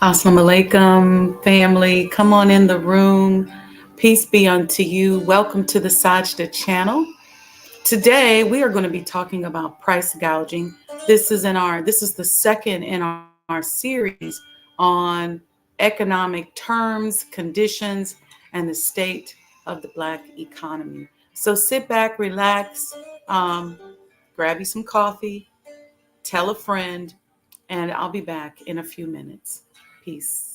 Assalamu alaikum, family. Come on in the room. Peace be unto you. Welcome to the Sajdah channel. Today we are going to be talking about price gouging. This is the second in our series on economic terms, conditions, and the state of the Black economy. So sit back, relax, grab you some coffee, tell a friend, and I'll be back in a few minutes. Peace.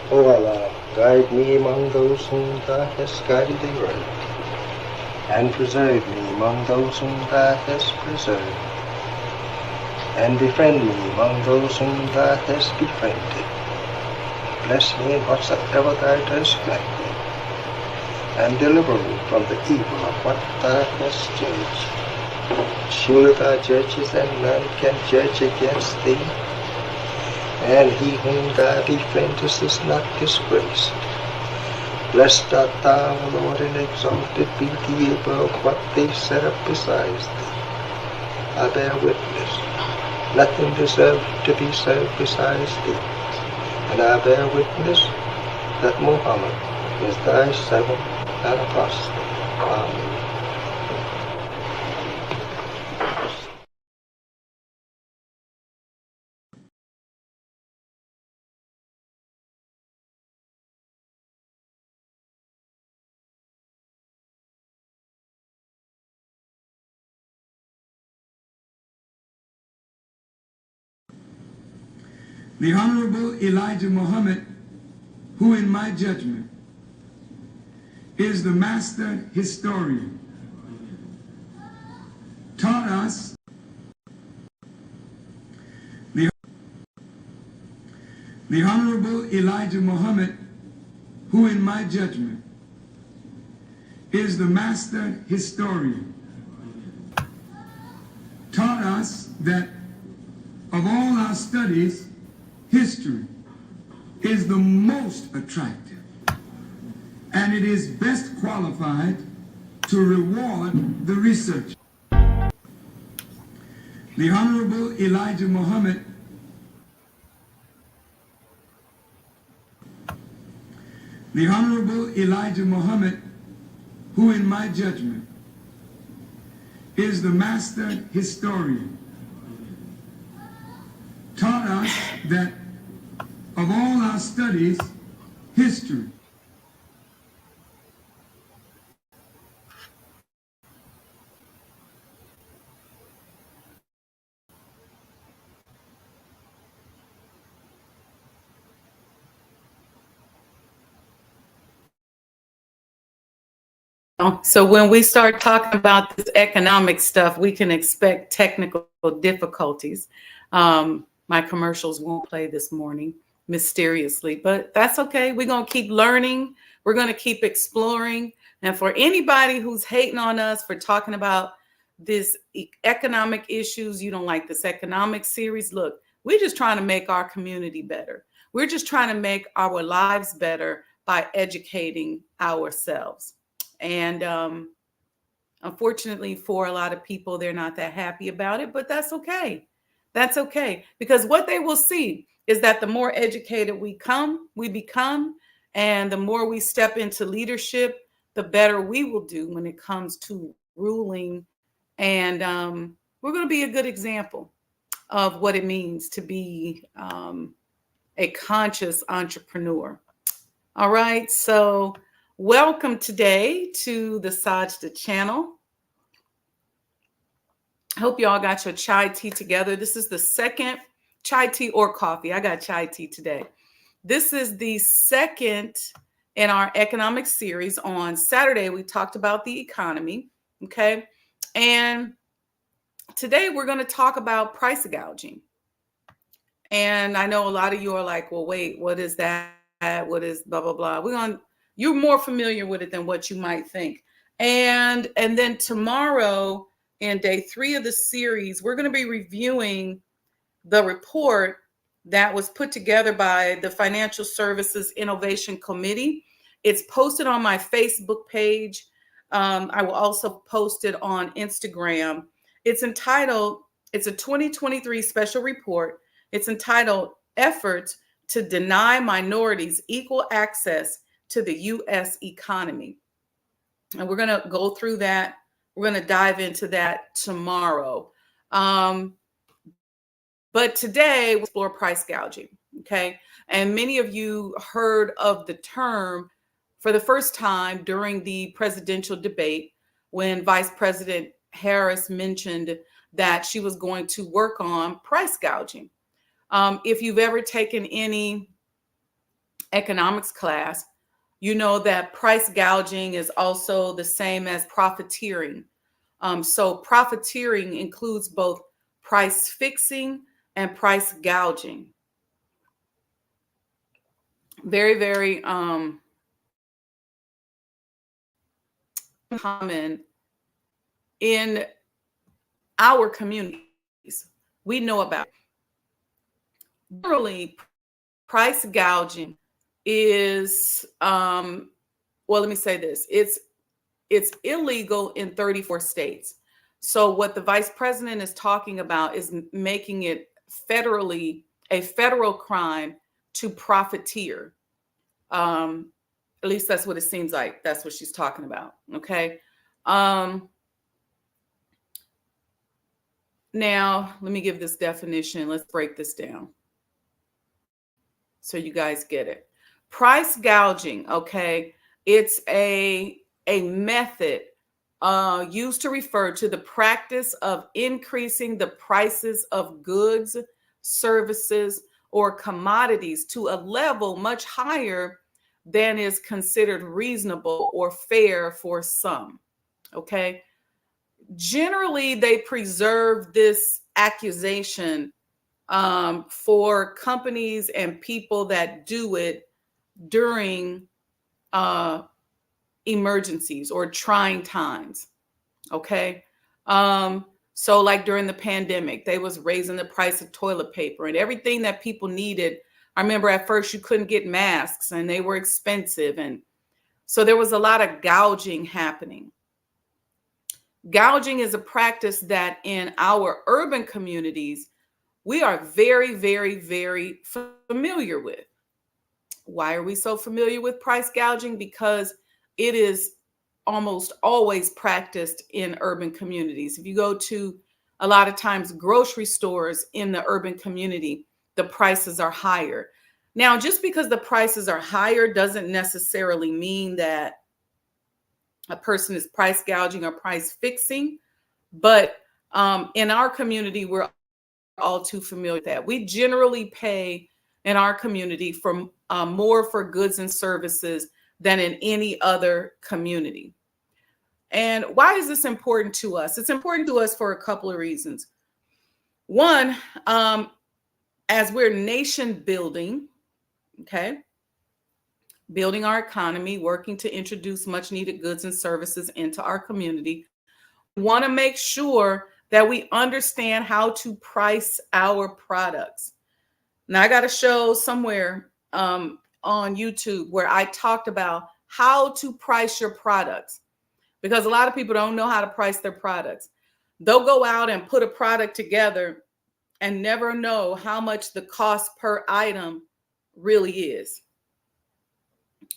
O Allah, guide me among those whom Thou hast guided aright, and preserve me among those whom Thou hast preserved, and befriend me among those whom Thou hast befriended. Bless me in whatsoever Thou dost grant me, and deliver me from the evil of what Thou hast judged. Surely Thou judgest, and none can judge against Thee, and he whom Thou befriendest is not disgraced. Blessed art Thou, O Lord, and exalted be Thee above what they set up besides Thee. I bear witness, nothing deserves to be served besides Thee, and I bear witness that Muhammad is Thy servant and apostle. Amen. The Honorable Elijah Muhammad, who in my judgment is the master historian, taught us the Honorable Elijah Muhammad, who in my judgment is the master historian, taught us that of all our studies, history is the most attractive, and it is best qualified to reward the researcher. The Honorable Elijah Muhammad, who in my judgment is the master historian, taught us that of all our studies, history So when we start talking about this economic stuff, we can expect technical difficulties. My commercials won't play this morning, mysteriously, but that's okay. We're going to keep learning. We're going to keep exploring. And for anybody who's hating on us for talking about this economic issues, you don't like this economic series, look, we're just trying to make our community better. We're just trying to make our lives better by educating ourselves. And Unfortunately, for a lot of people, they're not that happy about it, but that's okay. That's okay. Because what they will see is that the more educated we become, and the more we step into leadership, the better we will do when it comes to ruling. And we're going to be a good example of what it means to be a conscious entrepreneur. All right. So, welcome today to the Sajdah channel. I hope you all got your chai tea together. This is the second chai tea or coffee. I got chai tea today. This is the second in our economic series. On Saturday, we talked about the economy. Okay. And today we're going to talk about price gouging. And I know a lot of you are like, well, wait, what is that? What is blah, blah, blah. You're more familiar with it than what you might think. And then tomorrow, in day 3 of the series, we're going to be reviewing the report that was put together by the Financial Services Innovation Committee. It's posted on my Facebook page. I will also post it on Instagram. It's a 2023 special report. It's entitled Efforts to Deny Minorities Equal Access to the U.S. Economy. And we're going to go through that. We're going to dive into that tomorrow. But today, we'll explore price gouging. Okay. And many of you heard of the term for the first time during the presidential debate when Vice President Harris mentioned that she was going to work on price gouging. If you've ever taken any economics class, you know that price gouging is also the same as profiteering. So profiteering includes both price fixing and price gouging. Very, very common in our communities. We know about it. Generally, price gouging is well, let me say this. It's illegal in 34 states. So what the vice president is talking about is making it federally a federal crime to profiteer. At least that's what it seems like. That's what she's talking about. Okay. Now, let me give this definition. Let's break this down so you guys get it. Price gouging, okay, it's a method used to refer to the practice of increasing the prices of goods, services, or commodities to a level much higher than is considered reasonable or fair for some. Okay. Generally, they preserve this accusation for companies and people that do it during emergencies or trying times. Okay. So like during the pandemic, they was raising the price of toilet paper and everything that people needed. I remember at first you couldn't get masks and they were expensive. And so there was a lot of gouging happening. Gouging is a practice that in our urban communities, we are very, very, very familiar with. Why are we so familiar with price gouging? Because it is almost always practiced in urban communities. If you go to a lot of times grocery stores in the urban community, the prices are higher. Now, just because the prices are higher doesn't necessarily mean that a person is price gouging or price fixing. But in our community, we're all too familiar with that. We generally pay in our community for more for goods and services than in any other community. And why is this important to us? It's important to us for a couple of reasons. One, as we're nation building, okay, building our economy, working to introduce much needed goods and services into our community, we want to make sure that we understand how to price our products. Now, I got a show somewhere on YouTube where I talked about how to price your products, because a lot of people don't know how to price their products. They'll go out and put a product together and never know how much the cost per item really is.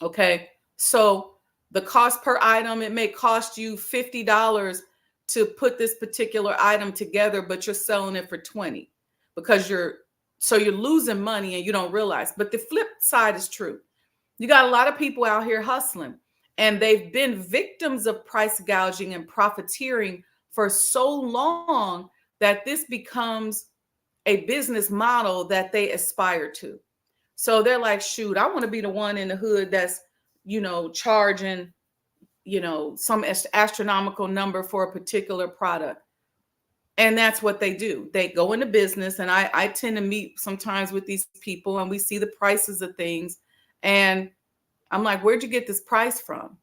Okay. So the cost per item, it may cost you $50 to put this particular item together, but you're selling it for 20 because you're losing money and you don't realize. But the flip side is true. You got a lot of people out here hustling, and they've been victims of price gouging and profiteering for so long that this becomes a business model that they aspire to. So they're like, shoot, I want to be the one in the hood that's, charging, some astronomical number for a particular product. And that's what they do. They go into business. And I tend to meet sometimes with these people, and we see the prices of things. And I'm like, where'd you get this price from?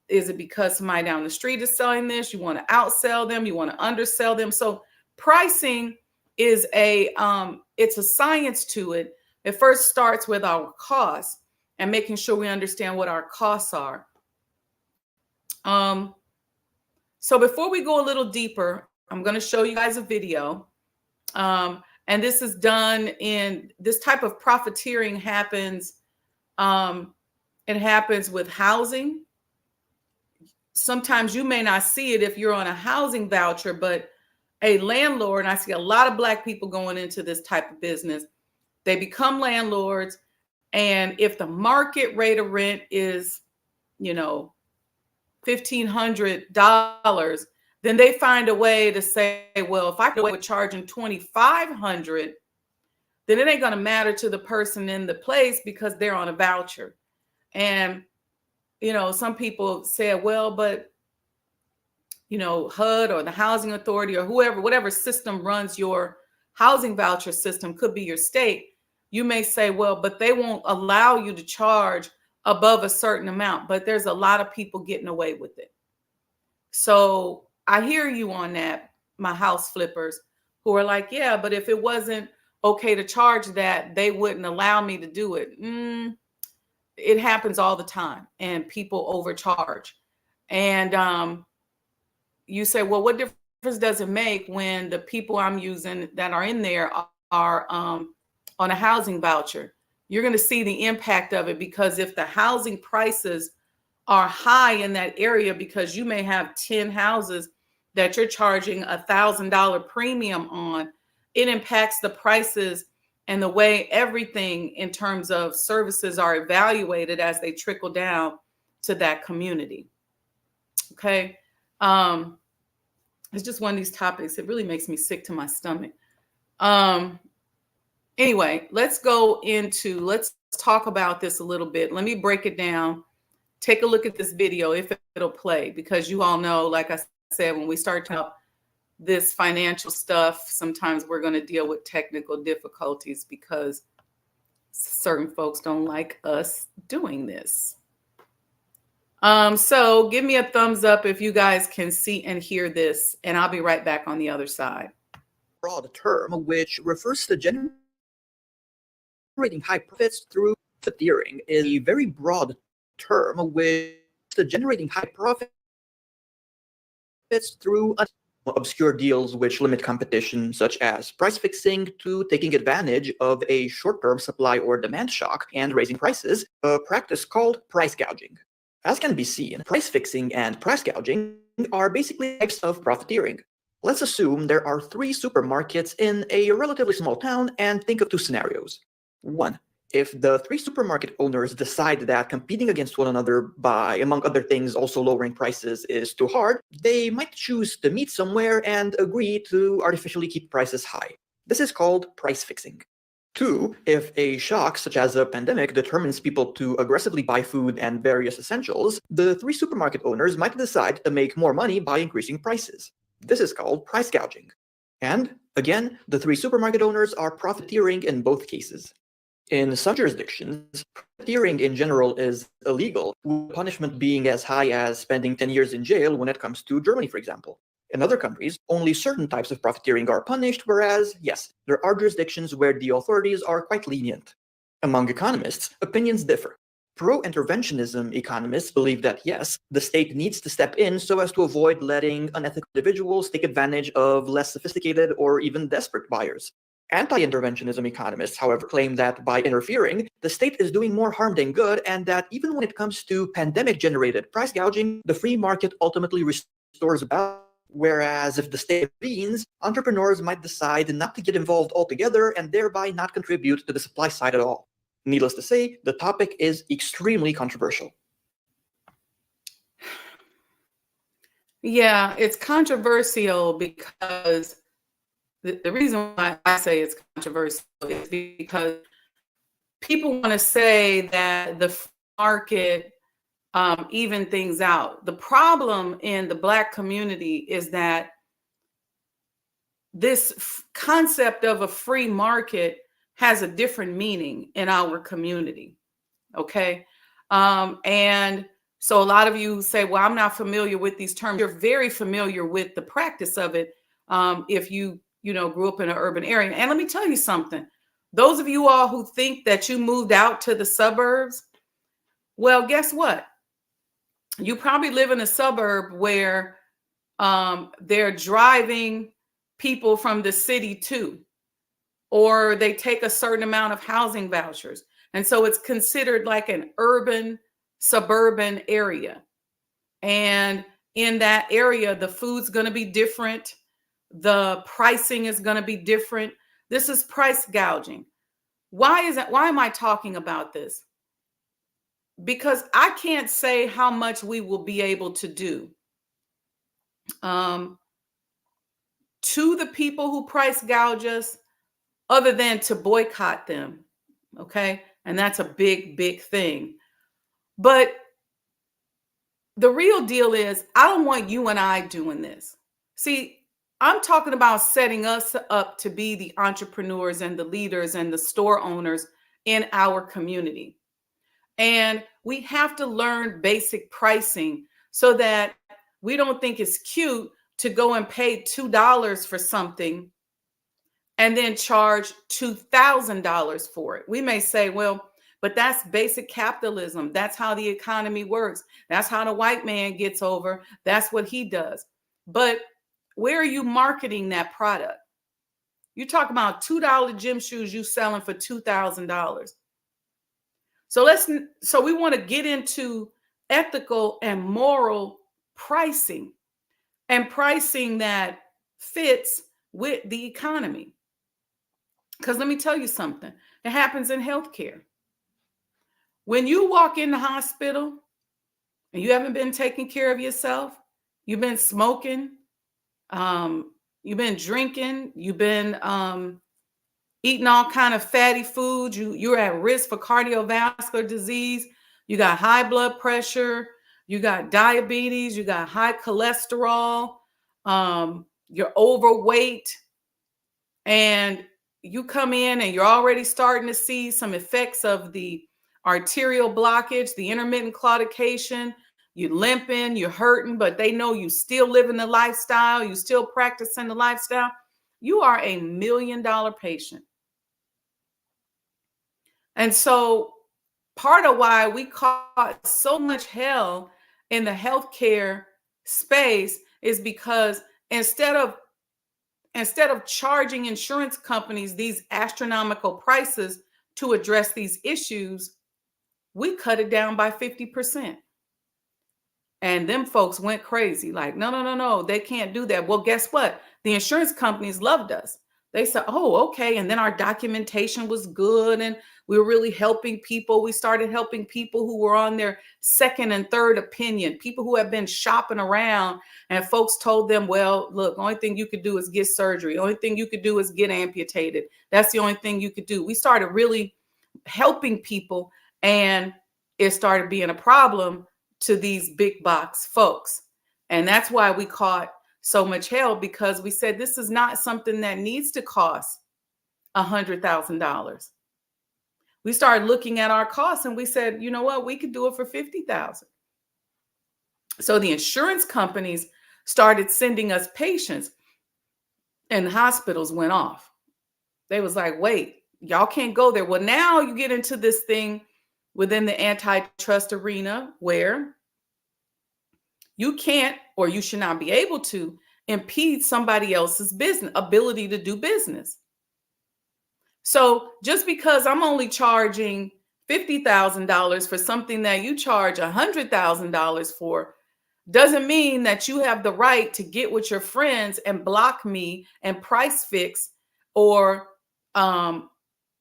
Is it because somebody down the street is selling this? You want to outsell them? You want to undersell them? So pricing is it's a science to it. It first starts with our costs and making sure we understand what our costs are. So before we go a little deeper, I'm going to show you guys a video. And this is done in this type of profiteering happens. It happens with housing. Sometimes you may not see it if you're on a housing voucher, but a landlord, and I see a lot of Black people going into this type of business, they become landlords. And if the market rate of rent is, $1,500, then they find a way to say, well, if I can with charging $2,500, then it ain't going to matter to the person in the place because they're on a voucher. And, some people say, well, but, HUD or the housing authority or whatever system runs your housing voucher system, could be your state. You may say, well, but they won't allow you to charge above a certain amount, but there's a lot of people getting away with it. So I hear you on that, my house flippers who are like, yeah, but if it wasn't okay to charge that, they wouldn't allow me to do it. It happens all the time, and people overcharge. And you say, well, what difference does it make when the people I'm using that are in there are on a housing voucher? You're going to see the impact of it, because if the housing prices are high in that area, because you may have 10 houses that you're charging $1,000 premium on, it impacts the prices and the way everything in terms of services are evaluated as they trickle down to that community. Okay. It's just one of these topics. It really makes me sick to my stomach. Anyway, let's talk about this a little bit. Let me break it down. Take a look at this video if it'll play, because you all know, like I said, when we start talking about this financial stuff, sometimes we're going to deal with technical difficulties because certain folks don't like us doing this. So give me a thumbs up if you guys can see and hear this, and I'll be right back on the other side. Broad term, which refers to generating high profits through profiteering, is a very broad term which to generating high profits through obscure deals which limit competition, such as price fixing, to taking advantage of a short-term supply or demand shock and raising prices, a practice called price gouging. As can be seen, price fixing and price gouging are basically types of profiteering. Let's assume there are 3 supermarkets in a relatively small town and think of 2 scenarios. 1. If the 3 supermarket owners decide that competing against one another by, among other things, also lowering prices is too hard, they might choose to meet somewhere and agree to artificially keep prices high. This is called price fixing. 2. If a shock, such as a pandemic, determines people to aggressively buy food and various essentials, the 3 supermarket owners might decide to make more money by increasing prices. This is called price gouging. And, again, the 3 supermarket owners are profiteering in both cases. In some jurisdictions, profiteering in general is illegal, with punishment being as high as spending 10 years in jail when it comes to Germany, for example. In other countries, only certain types of profiteering are punished, whereas, yes, there are jurisdictions where the authorities are quite lenient. Among economists, opinions differ. Pro-interventionism economists believe that, yes, the state needs to step in so as to avoid letting unethical individuals take advantage of less sophisticated or even desperate buyers. Anti-interventionism economists, however, claim that by interfering, the state is doing more harm than good, and that even when it comes to pandemic-generated price gouging, the free market ultimately restores balance. Whereas if the state intervenes, entrepreneurs might decide not to get involved altogether and thereby not contribute to the supply side at all. Needless to say, the topic is extremely controversial. Yeah, it's controversial because the reason why I say it's controversial is because people want to say that the market even things out. The problem in the Black community is that this concept of a free market has a different meaning in our community. Okay. And so a lot of you say, well, I'm not familiar with these terms. You're very familiar with the practice of it if you grew up in an urban area. And let me tell you something. Those of you all who think that you moved out to the suburbs, well, guess what? You probably live in a suburb where they're driving people from the city too, or they take a certain amount of housing vouchers. And so it's considered like an urban, suburban area. And in that area, the food's going to be different. The pricing is going to be different. This is price gouging. Why am I talking about this? Because I can't say how much we will be able to do to the people who price gouge us, other than to boycott them. Okay. And that's a big, big thing. But the real deal is, I don't want you and I doing this. See, I'm talking about setting us up to be the entrepreneurs and the leaders and the store owners in our community. And we have to learn basic pricing so that we don't think it's cute to go and pay $2 for something and then charge $2,000 for it. We may say, well, but that's basic capitalism. That's how the economy works. That's how the white man gets over. That's what he does. But where are you marketing that product? You talk about $2 gym shoes you selling for $2,000. So we want to get into ethical and moral pricing, and pricing that fits with the economy. Because let me tell you something, it happens in healthcare. When you walk in the hospital and you haven't been taking care of yourself, you've been smoking, you've been drinking, you've been eating all kind of fatty foods, you're at risk for cardiovascular disease, you got high blood pressure, you got diabetes, you got high cholesterol, you're overweight, and you come in and you're already starting to see some effects of the arterial blockage, the intermittent claudication, you're limping, you're hurting, but they know you still living the lifestyle, you still practicing the lifestyle. You are a $1 million patient. And so part of why we caught so much hell in the healthcare space is because instead of charging insurance companies these astronomical prices to address these issues, we cut it down by 50%. And them folks went crazy. Like, no, they can't do that. Well, guess what? The insurance companies loved us. They said, oh, okay. And then our documentation was good and we were really helping people. We started helping people who were on their second and third opinion, people who have been shopping around, and folks told them, well, look, the only thing you could do is get surgery. The only thing you could do is get amputated. That's the only thing you could do. We started really helping people, and it started being a problem to these big box folks. And that's why we caught so much hell, because we said this is not something that needs to cost $100,000. We started looking at our costs and we said, you know what, we could do it for $50,000. So the insurance companies started sending us patients, and the hospitals went off. They was like, wait, y'all can't go there. Well, now you get into this thing within the antitrust arena where you can't, or you should not be able to, impede somebody else's business ability to do business. So just because I'm only charging $50,000 for something that you charge $100,000 for doesn't mean that you have the right to get with your friends and block me and price fix, or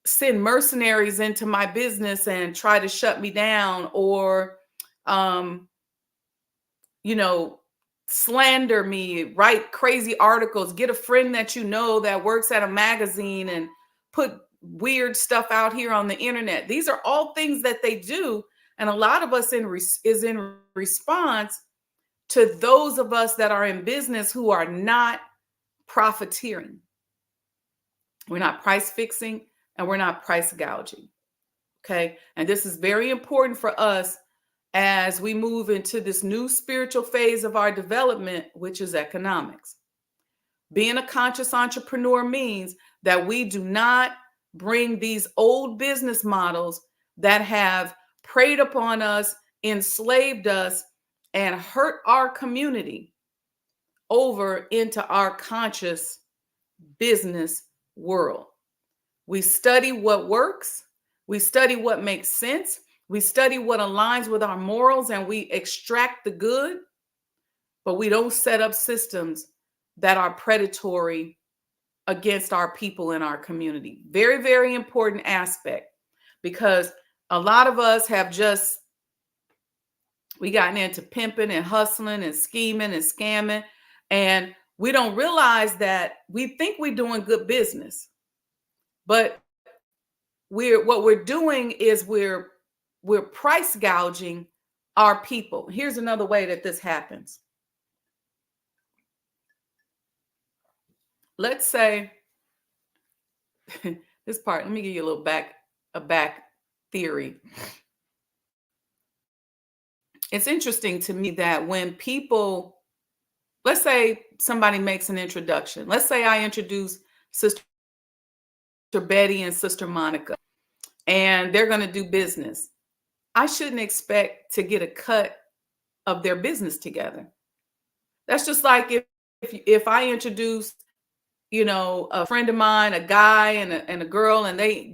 send mercenaries into my business and try to shut me down, or slander me, write crazy articles, get a friend that you know that works at a magazine and put weird stuff out here on the internet. These are all things that they do, and a lot of us is in response to those of us that are in business who are not profiteering. We're not price fixing, and we're not price gouging. Okay. And this is very important for us as we move into this new spiritual phase of our development, which is economics. Being a conscious entrepreneur means that we do not bring these old business models that have preyed upon us, enslaved us, and hurt our community over into our conscious business world. We study what works. We study what makes sense. We study what aligns with our morals, and we extract the good, but we don't set up systems that are predatory against our people in our community. Very, very important aspect, because a lot of us have we gotten into pimping and hustling and scheming and scamming, and we don't realize that we think we're doing good business, but what we're doing is we're price gouging our people. Here's another way that this happens. Let's say this part, let me give you a little back theory. It's interesting to me that when people, let's say somebody makes an introduction. Let's say I introduce Sister Betty and Sister Monica, and they're going to do business. I shouldn't expect to get a cut of their business together. That's just like if I introduce, a friend of mine, a guy and a girl, and they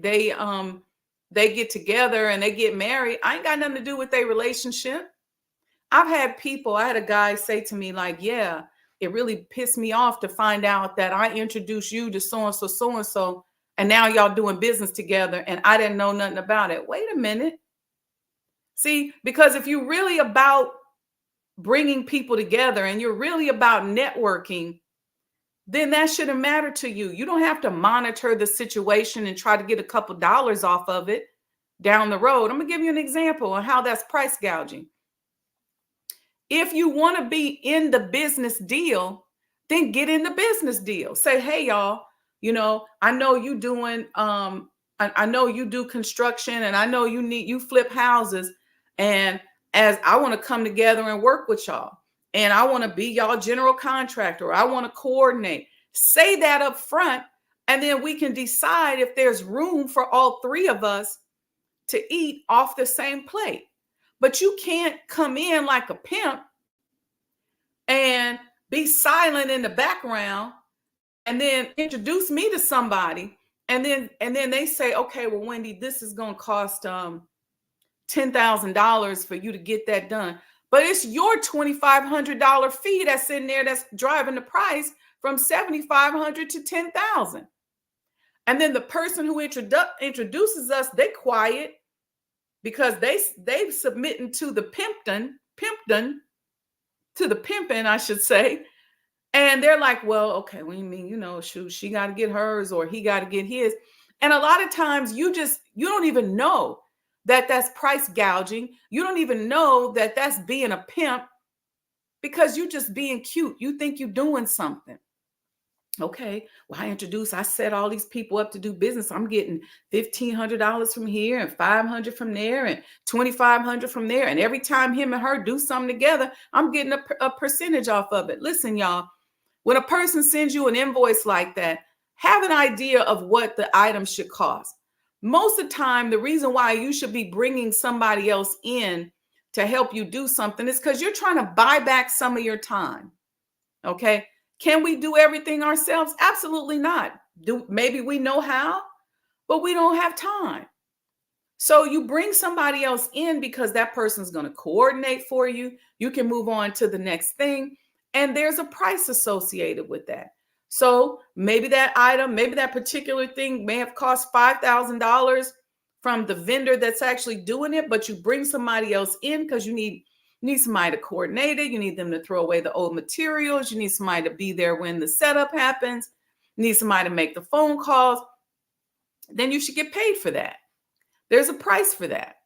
get together and they get married. I ain't got nothing to do with their relationship. I had a guy say to me, like, yeah, it really pissed me off to find out that I introduced you to so-and-so, so-and-so, and now y'all doing business together, and I didn't know nothing about it. Wait a minute. See, because if you're really about bringing people together and you're really about networking, then that shouldn't matter to you. You don't have to monitor the situation and try to get a couple dollars off of it down the road. I'm going to give you an example of how that's price gouging. If you want to be in the business deal, then get in the business deal. Say, hey, y'all, I know you doing, I know you do construction, and I know you flip houses, and as I want to come together and work with y'all, and I want to be y'all general contractor, I want to coordinate. Say that up front, and then we can decide if there's room for all three of us to eat off the same plate. But you can't come in like a pimp and be silent in the background and then introduce me to somebody. And then they say, okay, well, Wendy, this is going to cost $10,000 for you to get that done. But it's your $2,500 fee that's in there that's driving the price from $7,500 to $10,000. And then the person who introduces us, they quiet because they've submitting to the pimping, I should say. And they're like, well, okay, what do you mean? Shoot, she got to get hers or he got to get his. And a lot of times you don't even know that that's price gouging. You don't even know that that's being a pimp because you just being cute. You think you're doing something. Okay, well, I set all these people up to do business. I'm getting $1,500 from here and $500 from there and $2,500 from there. And every time him and her do something together, I'm getting a percentage off of it. Listen, y'all, when a person sends you an invoice like that, have an idea of what the item should cost. Most of the time, the reason why you should be bringing somebody else in to help you do something is because you're trying to buy back some of your time. Okay. Can we do everything ourselves? Absolutely not. Maybe we know how, but we don't have time. So you bring somebody else in because that person's going to coordinate for you. You can move on to the next thing. And there's a price associated with that. So maybe that item, maybe that particular thing may have cost $5,000 from the vendor that's actually doing it, but you bring somebody else in because you need somebody to coordinate it. You need them to throw away the old materials. You need somebody to be there when the setup happens. You need somebody to make the phone calls. Then you should get paid for that. There's a price for that.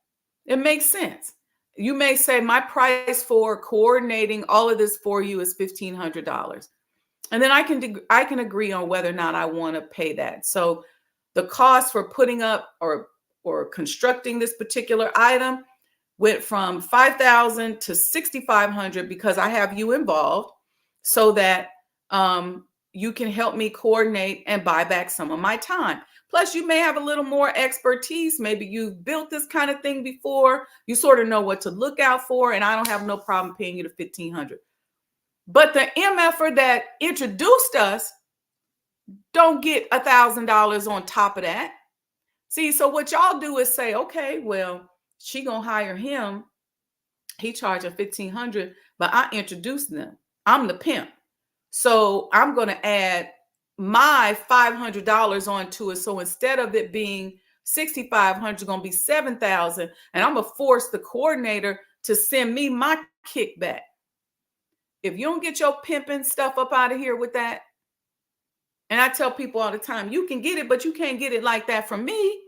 It makes sense. You may say my price for coordinating all of this for you is $1,500. And then I can agree on whether or not I want to pay that. So the cost for putting up or constructing this particular item went from $5,000 to $6,500 because I have you involved so that you can help me coordinate and buy back some of my time. Plus, you may have a little more expertise. Maybe you've built this kind of thing before. You sort of know what to look out for, and I don't have no problem paying you the $1,500. But the MFer that introduced us don't get $1,000 on top of that. See, so what y'all do is say, okay, well, she gonna hire him. He charged $1,500, but I introduced them. I'm the pimp. So I'm gonna add my $500 onto it. So instead of it being $6,500, it's gonna be $7,000, and I'm gonna force the coordinator to send me my kickback. If you don't get your pimping stuff up out of here with that, and I tell people all the time, you can get it, but you can't get it like that from me.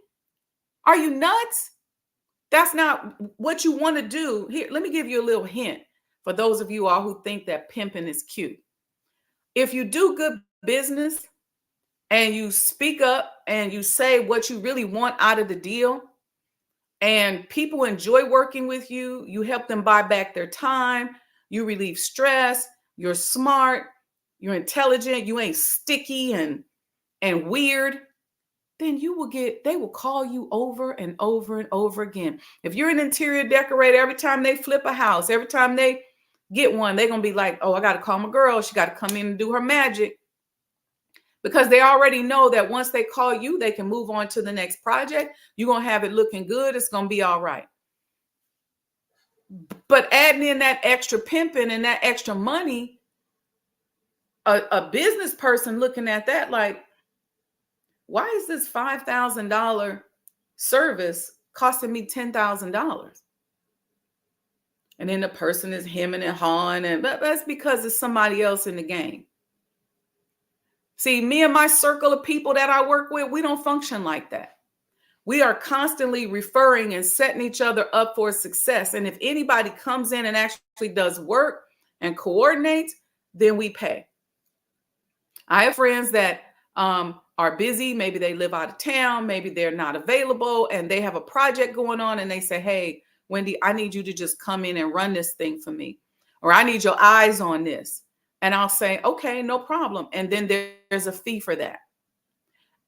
Are you nuts? That's not what you want to do. Here, let me give you a little hint for those of you all who think that pimping is cute. If you do good business and you speak up and you say what you really want out of the deal, and people enjoy working with you, you help them buy back their time, you relieve stress, you're smart, you're intelligent, you ain't sticky and weird, then they will call you over and over and over again. If you're an interior decorator, every time they flip a house, every time they get one, they're going to be like, oh, I got to call my girl. She got to come in and do her magic. Because they already know that once they call you, they can move on to the next project. You're going to have it looking good. It's going to be all right. But adding in that extra pimping and that extra money, a business person looking at that like, why is this $5,000 service costing me $10,000? And then the person is hemming and hawing, and that's because it's somebody else in the game. See, me and my circle of people that I work with, we don't function like that. We are constantly referring and setting each other up for success. And if anybody comes in and actually does work and coordinates, then we pay. I have friends that are busy. Maybe they live out of town. Maybe they're not available and they have a project going on and they say, hey, Wendy, I need you to just come in and run this thing for me. Or I need your eyes on this. And I'll say, okay, no problem. And then there's a fee for that.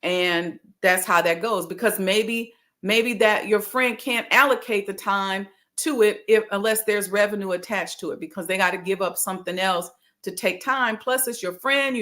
And that's how that goes, because maybe that your friend can't allocate the time to it unless there's revenue attached to it, because they got to give up something else to take time. Plus it's your friend,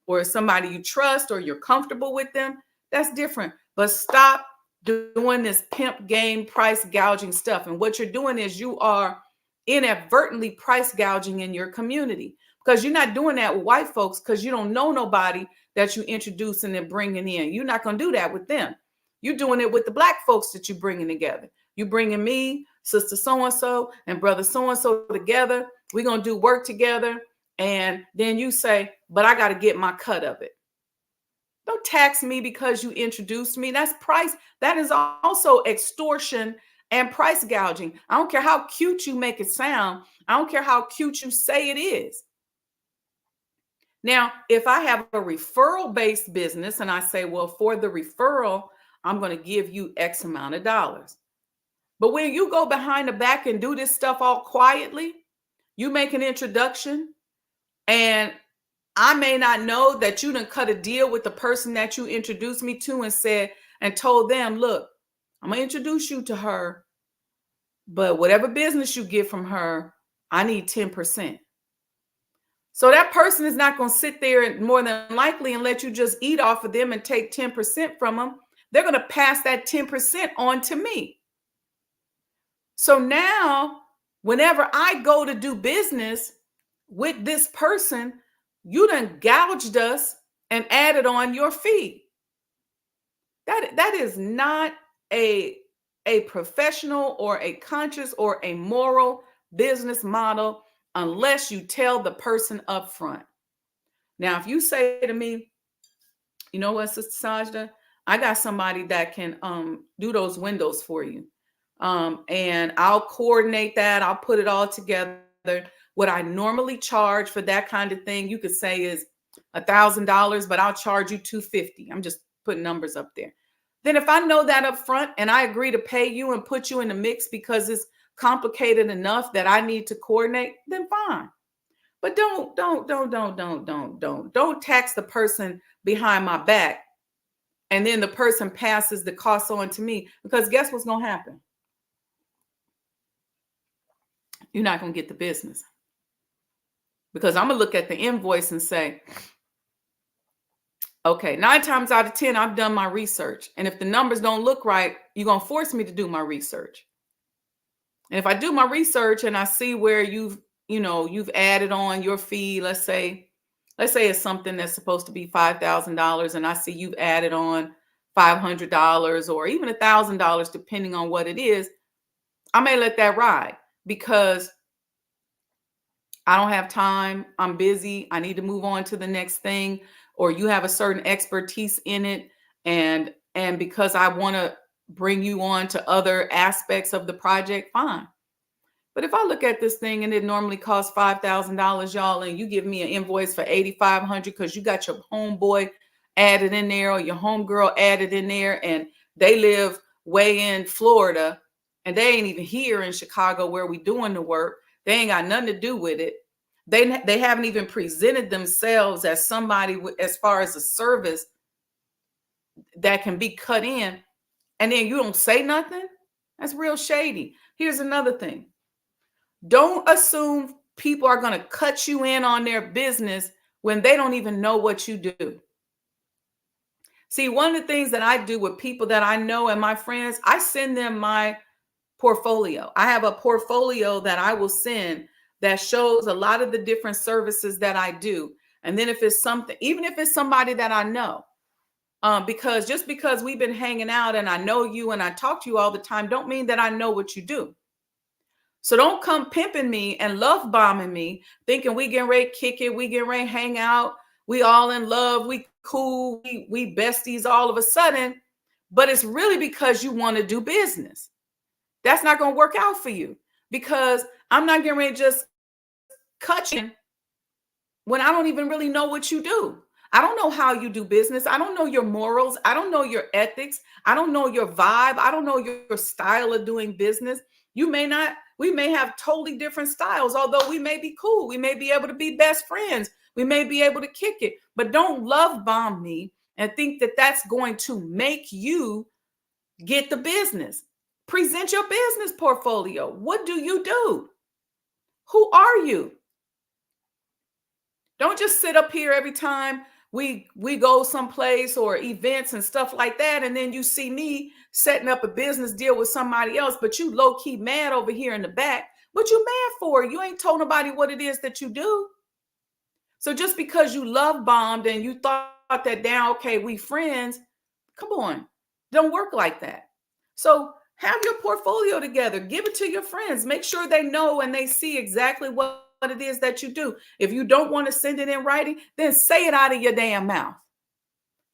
or somebody you trust, or you're comfortable with them. That's different. But stop doing this pimp game price gouging stuff. And what you're doing is you are inadvertently price gouging in your community, because you're not doing that with white folks, because you don't know nobody that you introducing and bringing in. You're not going to do that with them. You're doing it with the black folks that you're bringing together. You're bringing me, sister so-and-so, and brother so-and-so together. We're going to do work together. And then you say, but I got to get my cut of it. Don't tax me because you introduced me. That's price. That is also extortion and price gouging. I don't care how cute you make it sound. I don't care how cute you say it is. Now, if I have a referral-based business and I say, well, for the referral, I'm going to give you X amount of dollars. But when you go behind the back and do this stuff all quietly, you make an introduction, and I may not know that you done cut a deal with the person that you introduced me to and said, and told them, look, I'm going to introduce you to her, but whatever business you get from her, I need 10%. So that person is not going to sit there and more than likely and let you just eat off of them and take 10% from them. They're going to pass that 10% on to me. So now, whenever I go to do business with this person, you done gouged us and added on your fee. That is not a professional or a conscious or a moral business model unless you tell the person up front. Now, if you say to me, you know what, Sister Sajdah, I got somebody that can do those windows for you. And I'll coordinate that. I'll put it all together. What I normally charge for that kind of thing, you could say is $1,000, but I'll charge you $250. I'm just putting numbers up there. Then if I know that up front and I agree to pay you and put you in the mix because it's complicated enough that I need to coordinate, then fine. But don't tax the person behind my back and then the person passes the cost on to me, because guess what's going to happen? You're not going to get the business, because I'm going to look at the invoice and say, okay, 9 times out of 10, I've done my research. And if the numbers don't look right, you're going to force me to do my research. And if I do my research and I see where you've added on your fee, let's say it's something that's supposed to be $5,000 and I see you've added on $500 or even $1,000, depending on what it is, I may let that ride because I don't have time. I'm busy. I need to move on to the next thing. Or you have a certain expertise in it. And because I want to bring you on to other aspects of the project, fine. But if I look at this thing and it normally costs $5,000, y'all, and you give me an invoice for $8,500 because you got your homeboy added in there or your homegirl added in there, and they live way in Florida and they ain't even here in Chicago where we doing the work. They ain't got nothing to do with it. They haven't even presented themselves as somebody as far as a service that can be cut in, and then you don't say nothing. That's real shady. Here's another thing. Don't assume people are going to cut you in on their business when they don't even know what you do. See, one of the things that I do with people that I know and my friends, I send them my portfolio. I have a portfolio that I will send that shows a lot of the different services that I do. And then if it's something, even if it's somebody that I know, because just because we've been hanging out and I know you and I talk to you all the time, don't mean that I know what you do. So don't come pimping me and love bombing me, thinking we getting ready to kick it, we getting ready to hang out, we all in love, we cool, we besties all of a sudden, but it's really because you want to do business. That's not going to work out for you, because I'm not getting ready to just cut you when I don't even really know what you do. I don't know how you do business. I don't know your morals. I don't know your ethics. I don't know your vibe. I don't know your style of doing business. We may have totally different styles, although we may be cool. We may be able to be best friends. We may be able to kick it, but don't love bomb me and think that that's going to make you get the business. Present your business portfolio. What do you do? Who are you? Don't just sit up here every time we go someplace or events and stuff like that, and then you see me setting up a business deal with somebody else, but you low-key mad over here in the back. What you mad for? You ain't told nobody what it is that you do. So just because you love bombed and you thought that down, okay, we friends, come on. Don't work like that. So have your portfolio together. Give it to your friends. Make sure they know and they see exactly what it is that you do. If you don't want to send it in writing, then say it out of your damn mouth.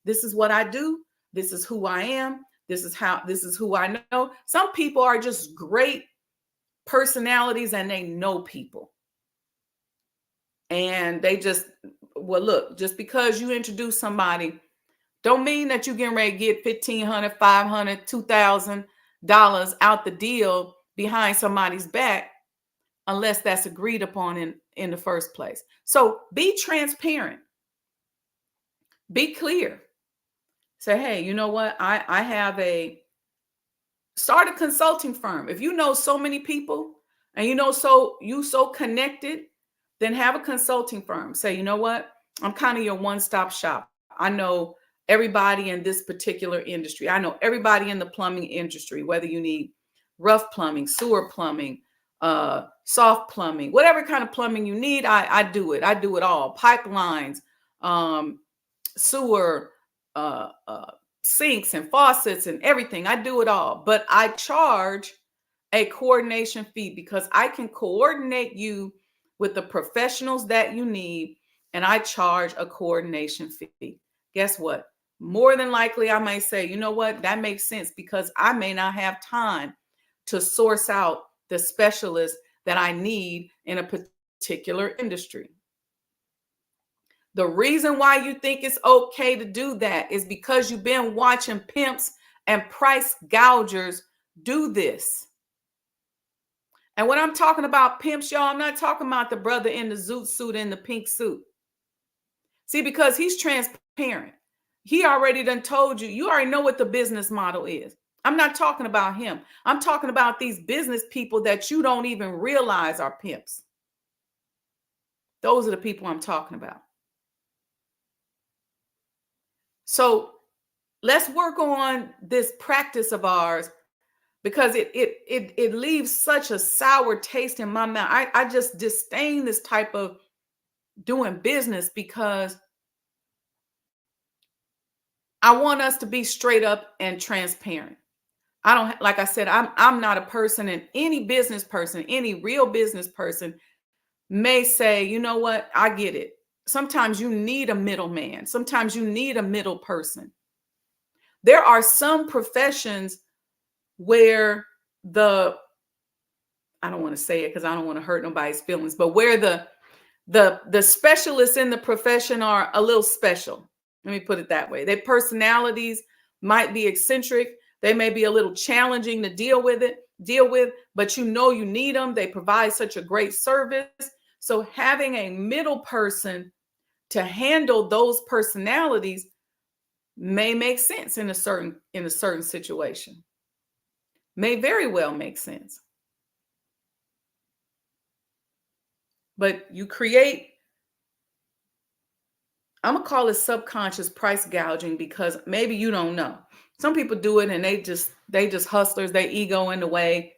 This is what I do. This is who I am. This is who I know. Some people are just great personalities and they know people. And they just, well, look, just because you introduce somebody, don't mean that you're getting ready to get $1,500, $500, $2,000 out the deal behind somebody's back, unless that's agreed upon in the first place. So be transparent. Be clear. Say, hey, you know what? I have start a consulting firm. If you know so many people and you so connected, then have a consulting firm. Say, you know what? I'm kind of your one-stop shop. I know everybody in this particular industry. I know everybody in the plumbing industry, whether you need rough plumbing, sewer plumbing, soft plumbing, whatever kind of plumbing you need, I do it. I do it all. Pipelines, sewer, sinks and faucets and everything. I do it all. But I charge a coordination fee because I can coordinate you with the professionals that you need, and I charge a coordination fee. Guess what? More than likely, I may say, you know what? That makes sense because I may not have time to source out the specialist that I need in a particular industry. The reason why you think it's okay to do that is because you've been watching pimps and price gougers do this. And when I'm talking about pimps, y'all, I'm not talking about the brother in the zoot suit and the pink suit. See, because he's transparent. He already done told you. You already know what the business model is. I'm not talking about him. I'm talking about these business people that you don't even realize are pimps. Those are the people I'm talking about. So let's work on this practice of ours because it leaves such a sour taste in my mouth. I just disdain this type of doing business because I want us to be straight up and transparent. I don't, like I said, I'm not a person, and any business person, any real business person may say, you know what, I get it. Sometimes you need a middleman. Sometimes you need a middle person. There are some professions where I don't want to say it because I don't want to hurt nobody's feelings, but where the specialists in the profession are a little special. Let me put it that way. Their personalities might be eccentric. They may be a little challenging to deal with, but you know you need them. They provide such a great service. So having a middle person to handle those personalities may make sense in a certain situation. May very well make sense. But you create, I'm gonna call it subconscious price gouging because maybe you don't know. Some people do it and they just hustlers, their ego in the way.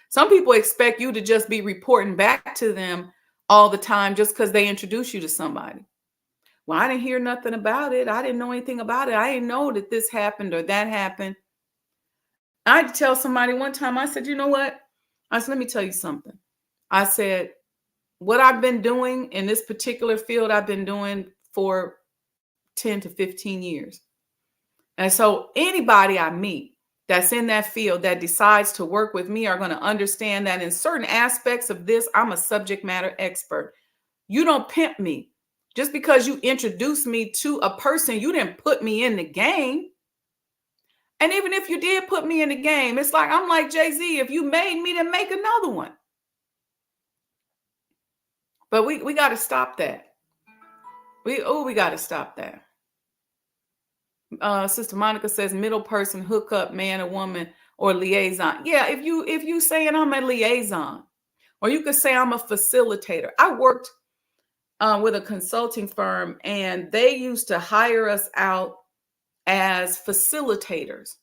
Some people expect you to just be reporting back to them all the time just because they introduce you to somebody. Well, I didn't hear nothing about it. I didn't know anything about it. I didn't know that this happened or that happened. I had to tell somebody one time, I said, you know what? I said, let me tell you something. I said, what I've been doing in this particular field, I've been doing for 10 to 15 years. And so anybody I meet that's in that field that decides to work with me are going to understand that in certain aspects of this, I'm a subject matter expert. You don't pimp me. Just because you introduced me to a person, you didn't put me in the game. And even if you did put me in the game, it's like, I'm like Jay-Z, if you made me, then make another one. But we got to stop that. We got to stop that. Sister Monica says middle person, hookup, man or woman, or liaison. Yeah, if you saying I'm a liaison, or you could say I'm a facilitator. I worked with a consulting firm, and they used to hire us out as facilitators.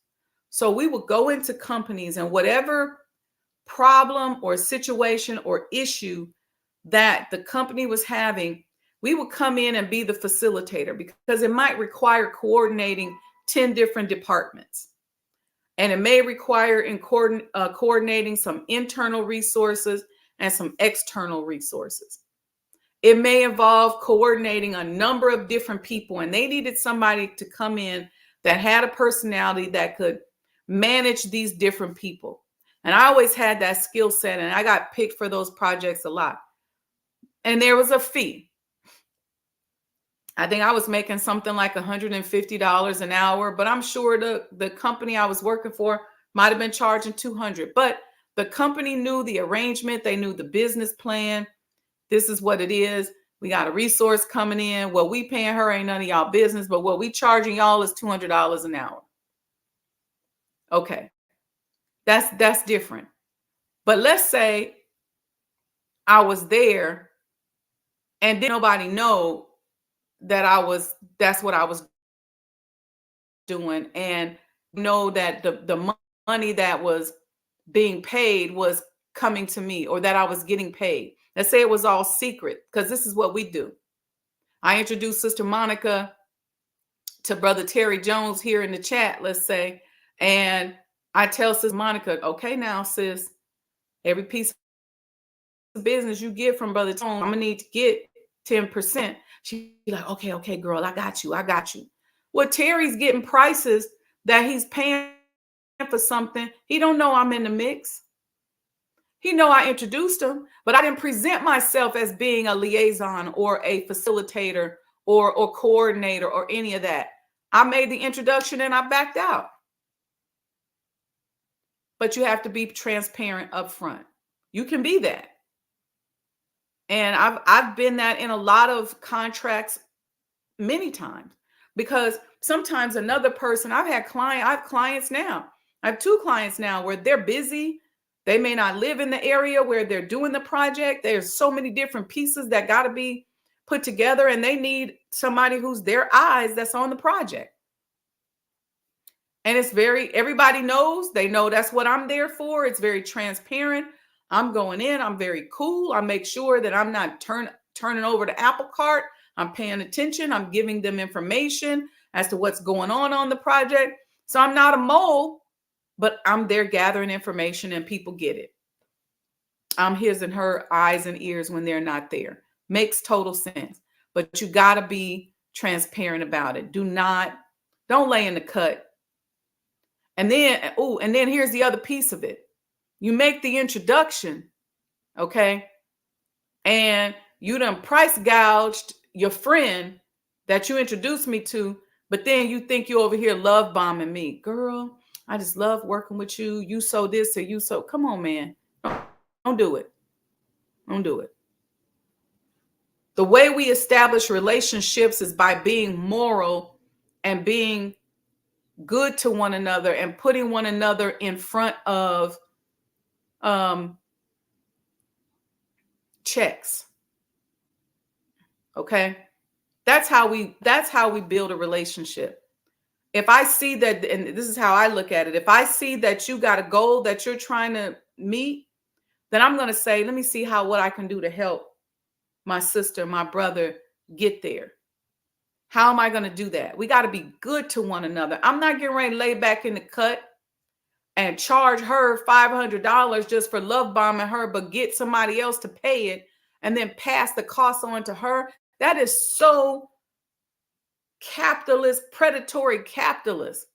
So we would go into companies, and whatever problem or situation or issue that the company was having, we would come in and be the facilitator because it might require coordinating 10 different departments. And it may require coordinating some internal resources and some external resources. It may involve coordinating a number of different people, and they needed somebody to come in that had a personality that could manage these different people. And I always had that skill set, and I got picked for those projects a lot. And there was a fee. I think I was making something like $150 an hour, but I'm sure the company I was working for might have been charging $200. But the company knew the arrangement. They knew the business plan. This is what it is. We got a resource coming in. What we paying her ain't none of y'all business, but what we charging y'all is $200 an hour. Okay, that's different. But let's say I was there and didn't nobody know that that's what I was doing, and know that the money that was being paid was coming to me, or that I was getting paid. Let's say it was all secret, because this is what we do. I introduced Sister Monica to Brother Terry Jones here in the chat, let's say, and I tell Sister Monica, okay, now sis, every piece of business you get from Brother Jones, I'm gonna need to get 10%. She's like, okay, girl, I got you. Well, Terry's getting prices that he's paying for something. He don't know I'm in the mix. He know I introduced him, but I didn't present myself as being a liaison or a facilitator or coordinator or any of that. I made the introduction and I backed out. But you have to be transparent up front. You can be that. And I've been that in a lot of contracts many times, because sometimes another person, I have clients now. I have 2 clients now where they're busy. They may not live in the area where they're doing the project. There's so many different pieces that got to be put together, and they need somebody who's their eyes that's on the project. And it's everybody knows, they know that's what I'm there for. It's very transparent. I'm going in, I'm very cool. I make sure that I'm not turning over the apple cart. I'm paying attention. I'm giving them information as to what's going on the project. So I'm not a mole, but I'm there gathering information and people get it. I'm his and her eyes and ears when they're not there. Makes total sense. But you got to be transparent about it. Don't lay in the cut. And then here's the other piece of it. You make the introduction, okay? And you done price gouged your friend that you introduced me to, but then you think you over here love bombing me. Girl, I just love working with you. You so this or you so. Come on, man. Don't do it. Don't do it. The way we establish relationships is by being moral and being good to one another and putting one another in front of checks. Okay? That's how we build a relationship. If I see that, and this is how I look at it, if I see that you got a goal that you're trying to meet, then I'm going to say, let me see what I can do to help my sister, my brother get there. How am I going to do that? We got to be good to one another. I'm not getting ready to lay back in the cut and charge her $500 just for love bombing her, but get somebody else to pay it and then pass the cost on to her. That is so capitalist, predatory capitalist.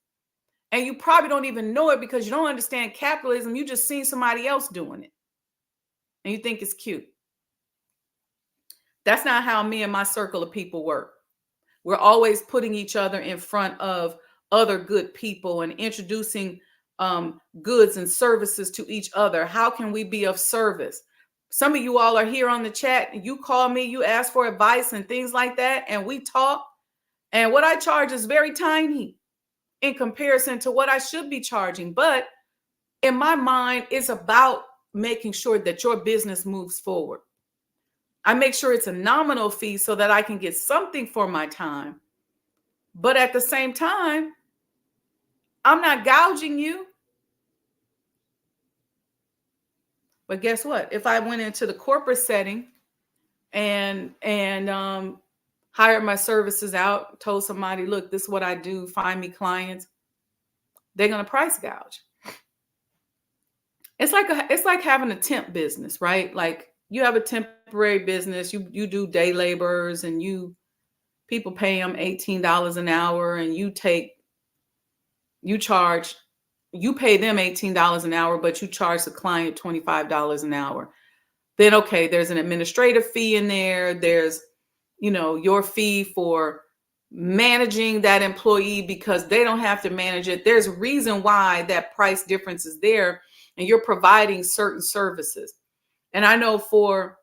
And you probably don't even know it because you don't understand capitalism. You just seen somebody else doing it and you think it's cute. That's not how me and my circle of people work. We're always putting each other in front of other good people and introducing goods and services to each other. How can we be of service? Some of you all are here on the chat and you call me, you ask for advice and things like that, and we talk. And what I charge is very tiny in comparison to what I should be charging. But in my mind, it's about making sure that your business moves forward. I make sure it's a nominal fee so that I can get something for my time. But at the same time, I'm not gouging you. But guess what? If I went into the corporate setting and hired my services out, told somebody, look, this is what I do, find me clients, they're going to price gouge. It's like having a temp business, right? Like you have a temporary business, you do day laborers and people pay them $18 an hour and you pay them $18 an hour, but you charge the client $25 an hour. Then, okay, there's an administrative fee in there. There's, your fee for managing that employee because they don't have to manage it. There's a reason why that price difference is there and you're providing certain services. And I know for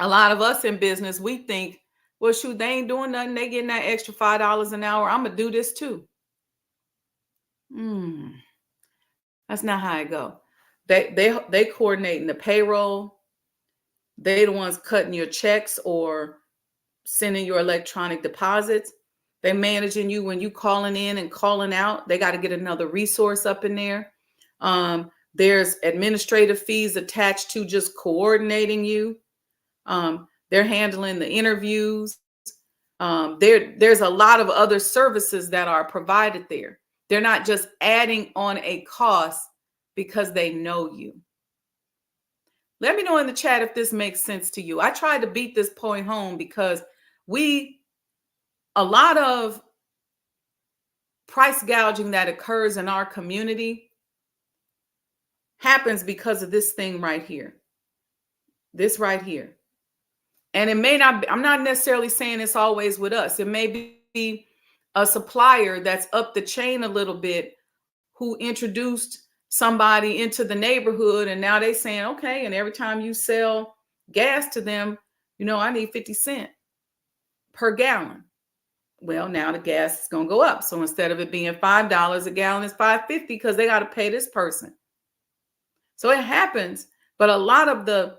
A lot of us in business, we think, well, shoot, they ain't doing nothing. They getting that extra $5 an hour. I'm going to do this too. That's not how it go. They coordinating the payroll. They the ones cutting your checks or sending your electronic deposits. They managing you when you calling in and calling out. They got to get another resource up in there. There's administrative fees attached to just coordinating you. They're handling the interviews. There's a lot of other services that are provided there. They're not just adding on a cost because they know you. Let me know in the chat if this makes sense to you. I tried to beat this point home because a lot of price gouging that occurs in our community happens because of this thing right here. This right here. And it may not be, I'm not necessarily saying it's always with us. It may be a supplier that's up the chain a little bit who introduced somebody into the neighborhood, and now they saying, okay, and every time you sell gas to them, I need 50 cents per gallon. Well, now the gas is going to go up. So instead of it being $5 a gallon, it's $5.50 because they got to pay this person. So it happens. But a lot of the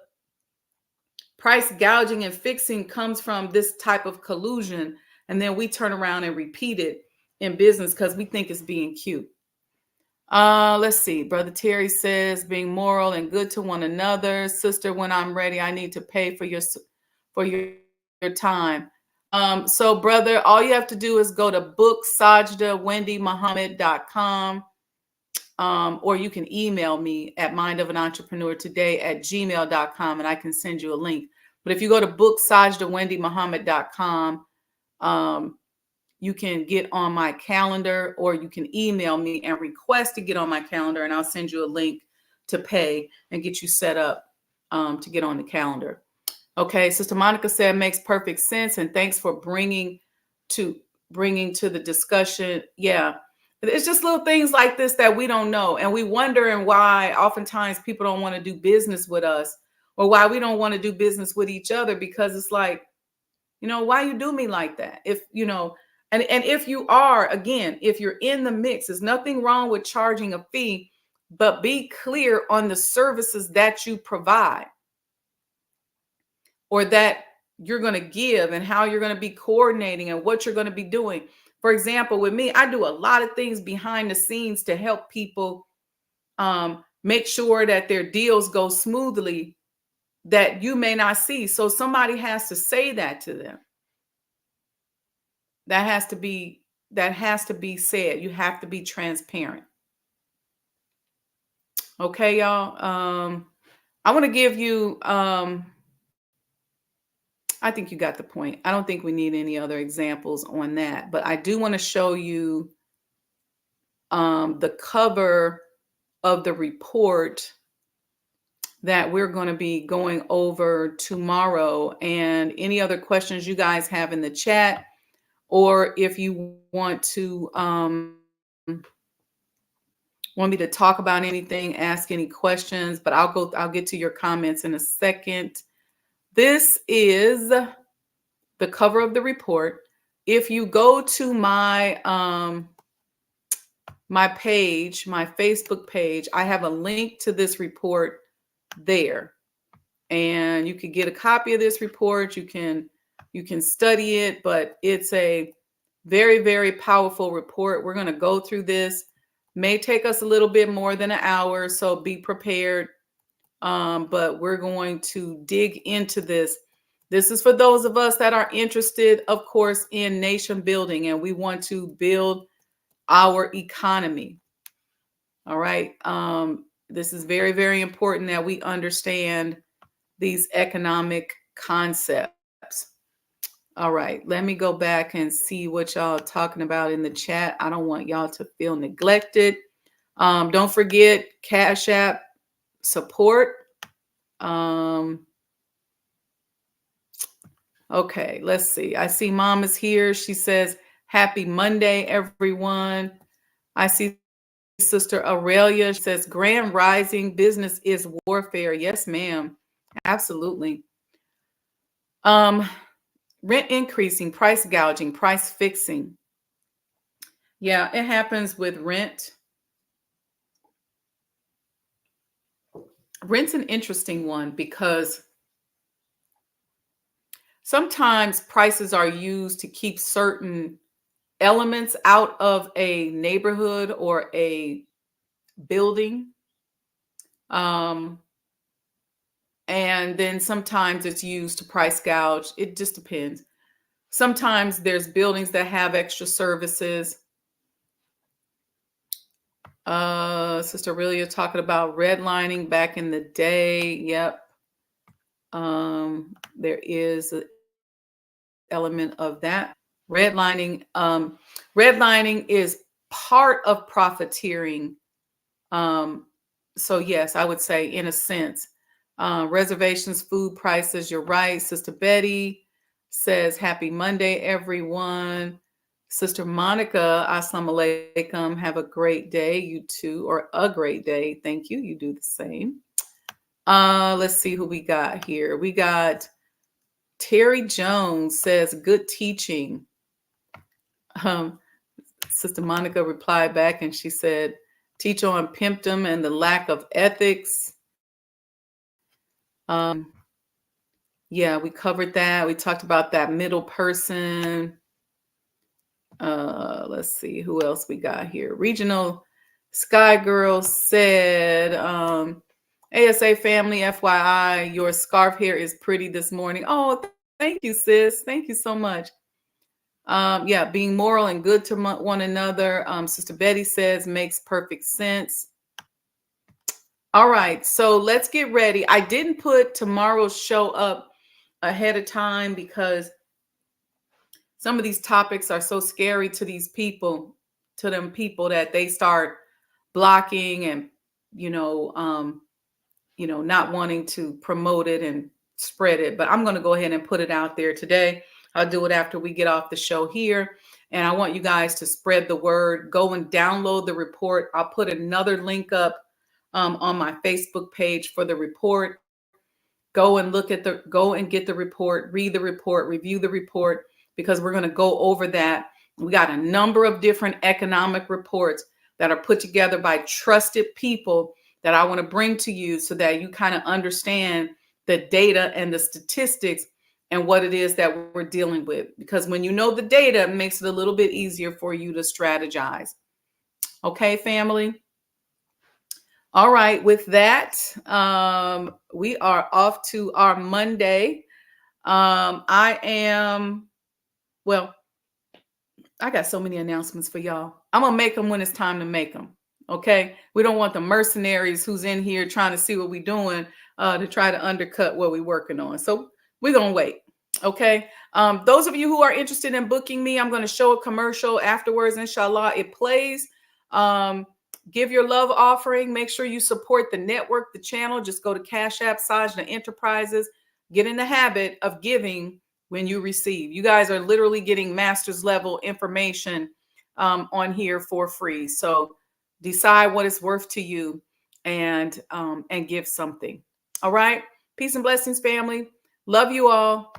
price gouging and fixing comes from this type of collusion. And then we turn around and repeat it in business because we think it's being cute. Let's see. Brother Terry says being moral and good to one another. Sister, when I'm ready, I need to pay for your time. So brother, all you have to do is go to book SajdahWendyMuhammad.com. Or you can email me at mindofanentrepreneurtoday@gmail.com and I can send you a link. But if you go to book SajdahWendyMuhammad.com, you can get on my calendar, or you can email me and request to get on my calendar, and I'll send you a link to pay and get you set up to get on the calendar. Okay, Sister Monica said makes perfect sense, and thanks for bringing to the discussion. Yeah, it's just little things like this that we don't know, and we wondering why oftentimes people don't want to do business with us, or why we don't want to do business with each other, because it's like, why you do me like that? If and if you are, again, if you're in the mix, there's nothing wrong with charging a fee, but be clear on the services that you provide or that you're going to give, and how you're going to be coordinating and what you're going to be doing. For example, with me, I do a lot of things behind the scenes to help people make sure that their deals go smoothly that you may not see. So somebody has to say that to them. That has to be said. You have to be transparent. Okay, y'all. I want to give you, I think you got the point. I don't think we need any other examples on that, but I do want to show you the cover of the report that we're going to be going over tomorrow, and any other questions you guys have in the chat, or if you want me to talk about anything, ask any questions, but I'll get to your comments in a second. This is the cover of the report. If you go to my my page, my Facebook page, I have a link to this report there, and you can get a copy of this report. You can study it, but it's a very, very powerful report. We're going to go through this. May take us a little bit more than an hour, so be prepared. But we're going to dig into this. This is for those of us that are interested, of course, in nation building, and we want to build our economy. All right. This is very, very important that we understand these economic concepts. All right, let me go back and see what y'all are talking about in the chat. I don't want y'all to feel neglected. Don't forget Cash App support. Okay, let's see. I see Mom is here. She says, happy Monday, everyone. I see Sister Aurelia. She says, Grand Rising, business is warfare. Yes, ma'am. Absolutely. Rent increasing, price gouging, price fixing. Yeah, it happens with rent. Rent's an interesting one because sometimes prices are used to keep certain elements out of a neighborhood or a building. Um, and then sometimes it's used to price gouge. It just depends. Sometimes there's buildings that have extra services. Sister Aurelia talking about redlining back in the day. Yep. There is an element of that. Redlining is part of profiteering. So yes, I would say in a sense. Reservations, food prices, you're right. Sister Betty says, happy Monday, everyone. Sister Monica, assalamu alaikum. Have a great day, you too, or a great day. Thank you. You do the same. Let's see who we got here. We got Terry Jones says, good teaching. Sister Monica replied back and she said, teach on pimpdom and the lack of ethics. Yeah, we covered that. We talked about that middle person. Let's see who else we got here. Regional Sky Girl said, ASA family, FYI, your scarf hair is pretty this morning. Oh, thank you, sis. Thank you so much. Yeah, being moral and good to one another. Sister Betty says makes perfect sense. All right, so let's get ready. I didn't put tomorrow's show up ahead of time because some of these topics are so scary to these people, to them people, that they start blocking and not wanting to promote it and spread it. But I'm going to go ahead and put it out there today. I'll do it after we get off the show here. And I want you guys to spread the word. Go and download the report. I'll put another link up on my Facebook page for the report. Go and get the report, read the report, review the report, because we're going to go over that. We got a number of different economic reports that are put together by trusted people that I want to bring to you so that you kind of understand the data and the statistics and what it is that we're dealing with. Because when you know the data, it makes it a little bit easier for you to strategize. Okay, family? All right, with that, we are off to our Monday. I got so many announcements for y'all. I'm going to make them when it's time to make them. Okay. We don't want the mercenaries who's in here trying to see what we're doing to try to undercut what we're working on. So we're going to wait. Okay. Those of you who are interested in booking me, I'm going to show a commercial afterwards. Inshallah, it plays. Give your love offering. Make sure you support the network, the channel. Just go to Cash App, Sajdah Enterprises. Get in the habit of giving when you receive. You guys are literally getting master's level information on here for free. So decide what it's worth to you and give something. All right. Peace and blessings, family. Love you all.